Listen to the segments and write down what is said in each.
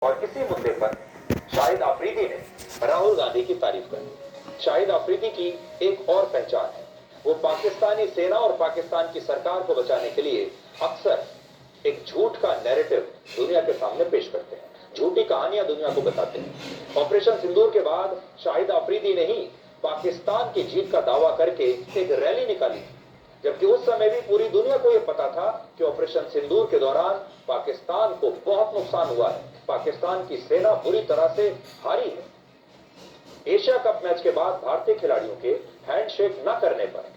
और इसी मुद्दे पर शाहिद आफरीदी ने राहुल गांधी की तारीफ कर। शाहिद आफरीदी की एक और पहचान है, वो पाकिस्तानी सेना और पाकिस्तान की सरकार को बचाने के लिए अक्सर एक झूठ का नैरेटिव दुनिया के सामने पेश करते हैं, झूठी कहानियां दुनिया को बताते हैं। ऑपरेशन सिंदूर के बाद शाहिद आफरीदी ने ही पाकिस्तान की जीत का दावा करके एक रैली निकाली, जबकि उस समय भी पूरी दुनिया को यह पता था कि ऑपरेशन सिंदूर के दौरान पाकिस्तान को बहुत नुकसान हुआ है, पाकिस्तान की सेना बुरी तरह से हारी है। एशिया कप मैच के बाद भारतीय खिलाड़ियों के हैंडशेक न करने पर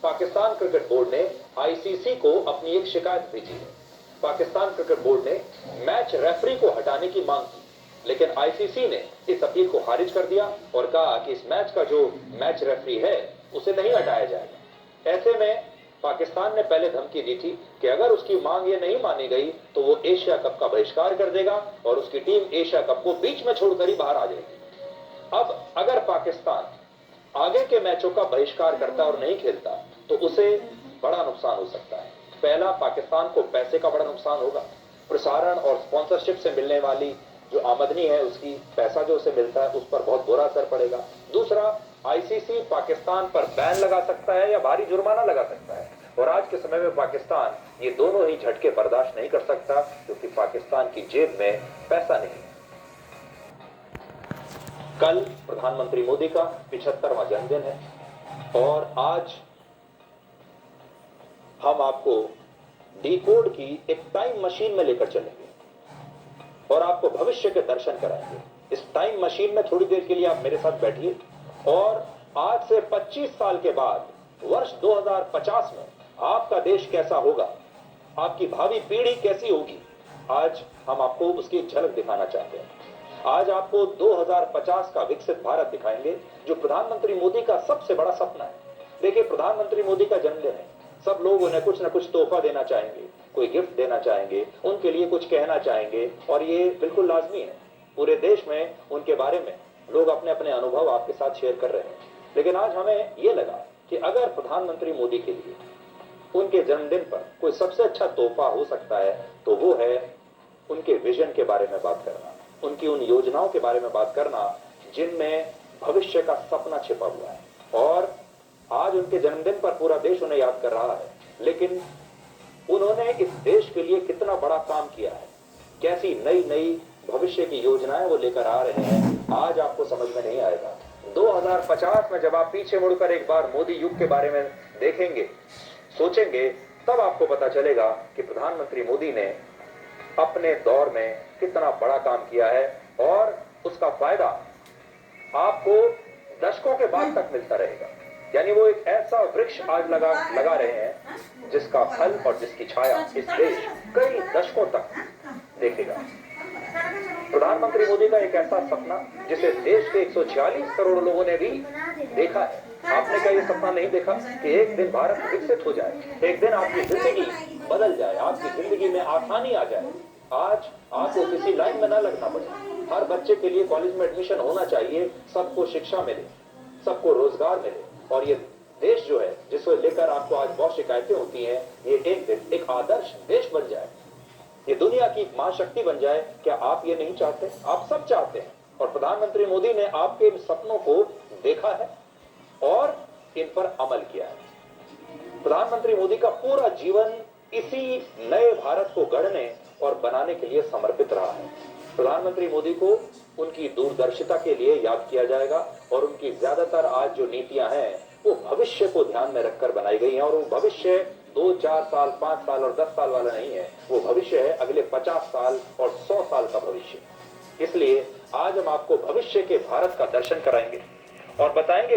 पाकिस्तान क्रिकेट बोर्ड ने आईसीसी को अपनी एक शिकायत भेजी है। पाकिस्तान क्रिकेट बोर्ड ने मैच रेफरी को हटाने की मांग की, लेकिन आईसीसी ने इस अपील को खारिज कर दिया और कहा कि इस मैच का जो मैच रेफरी है उसे नहीं हटाया जाएगा। ऐसे में पाकिस्तान ने पहले धमकी दी थी कि अगर उसकी मांग ये नहीं मानी गई तो वो एशिया कप का बहिष्कार कर देगा और उसकी टीम एशिया कप को बीच में छोड़कर ही बाहर आ जाएगी। अब अगर पाकिस्तान आगे के मैचों का बहिष्कार करता और नहीं खेलता तो उसे बड़ा नुकसान हो सकता है। पहला, पाकिस्तान को पैसे का बड़ा नुकसान होगा, प्रसारण और स्पॉन्सरशिप से मिलने वाली जो आमदनी है उसकी पैसा जो उसे मिलता है उस पर बहुत बुरा असर पड़ेगा। दूसरा, आईसीसी पाकिस्तान पर बैन लगा सकता है या भारी जुर्माना लगा सकता है, और आज के समय में पाकिस्तान ये दोनों ही झटके बर्दाश्त नहीं कर सकता क्योंकि पाकिस्तान की जेब में पैसा नहीं। कल प्रधानमंत्री मोदी का 75वां जन्मदिन है और आज हम आपको डिकोड की एक टाइम मशीन में लेकर चलेंगे और आपको भविष्य के दर्शन कराएंगे। इस टाइम मशीन में थोड़ी देर के लिए आप मेरे साथ बैठिए और आज से 25 साल के बाद वर्ष 2050 में आपका देश कैसा होगा, आपकी भावी पीढ़ी कैसी होगी, आज हम आपको उसकी झलक दिखाना चाहते हैं। आज आपको 2050 का विकसित भारत दिखाएंगे जो प्रधानमंत्री मोदी का सबसे बड़ा सपना है। देखिए, प्रधानमंत्री मोदी का जन्मदिन है, सब लोग उन्हें कुछ न कुछ तोहफा देना चाहेंगे, कोई गिफ्ट देना चाहेंगे, उनके लिए कुछ कहना चाहेंगे और ये बिल्कुल लाजमी है। पूरे देश में उनके बारे में लोग अपने अपने अनुभव आपके साथ शेयर कर रहे हैं, लेकिन आज हमें यह लगा कि अगर प्रधानमंत्री मोदी के लिए उनके जन्मदिन पर कोई सबसे अच्छा तोहफा हो सकता है तो वो है उनके विजन के बारे में बात करना, उनकी उन योजनाओं के बारे में बात करना जिनमें भविष्य का सपना छिपा हुआ है। और आज उनके जन्मदिन पर पूरा देश उन्हें याद कर रहा है, लेकिन उन्होंने इस देश के लिए कितना बड़ा काम किया है, कैसी नई नई भविष्य की योजनाएं वो लेकर आ रहे हैं, आज आपको समझ में नहीं आएगा। 2050 में जब आप पीछे मुड़कर एक बार मोदी युग के बारे में देखेंगे, सोचेंगे, तब आपको पता चलेगा कि प्रधानमंत्री मोदी ने अपने दौर में कितना बड़ा काम किया है और उसका फायदा आपको दशकों के बाद तक मिलता रहेगा। यानी वो एक ऐसा वृक्ष आज लगा रहे हैं जिसका फल और जिसकी छाया इस देश कई दशकों तक देखेगा। प्रधानमंत्री मोदी का एक ऐसा सपना जिसे देश के 146 करोड़ लोगों ने भी देखा है। आपने क्या ये सपना नहीं देखा कि एक दिन भारत विकसित हो जाए, एक दिन आपकी जिंदगी बदल जाए, आपकी जिंदगी में आसानी आ जाए। आज आपको किसी लाइन में ना लगना पड़े, हर बच्चे के लिए कॉलेज में एडमिशन होना चाहिए, सबको शिक्षा मिले, सबको रोजगार मिले, और ये देश जो है जिसको लेकर आपको आज बहुत शिकायतें होती हैं, ये एक दिन एक आदर्श देश बन जाए, ये दुनिया की महाशक्ति बन जाए। क्या आप ये नहीं चाहते? आप सब चाहते हैं, और प्रधानमंत्री मोदी ने आपके इन सपनों को देखा है और इन पर अमल किया है। प्रधानमंत्री मोदी का पूरा जीवन इसी नए भारत को गढ़ने और बनाने के लिए समर्पित रहा है। प्रधानमंत्री मोदी को उनकी दूरदर्शिता के लिए याद किया जाएगा और उनकी ज्यादातर आज जो नीतियां हैं वो भविष्य को ध्यान में रखकर बनाई गई हैं, और वो भविष्य 2, 4 साल, 5 साल और 10 साल वाला नहीं है, वो भविष्य है अगले 50 साल और 100 साल का भविष्य। इसलिए आज हम आपको भविष्य के भारत का दर्शन कराएंगे और बताएंगे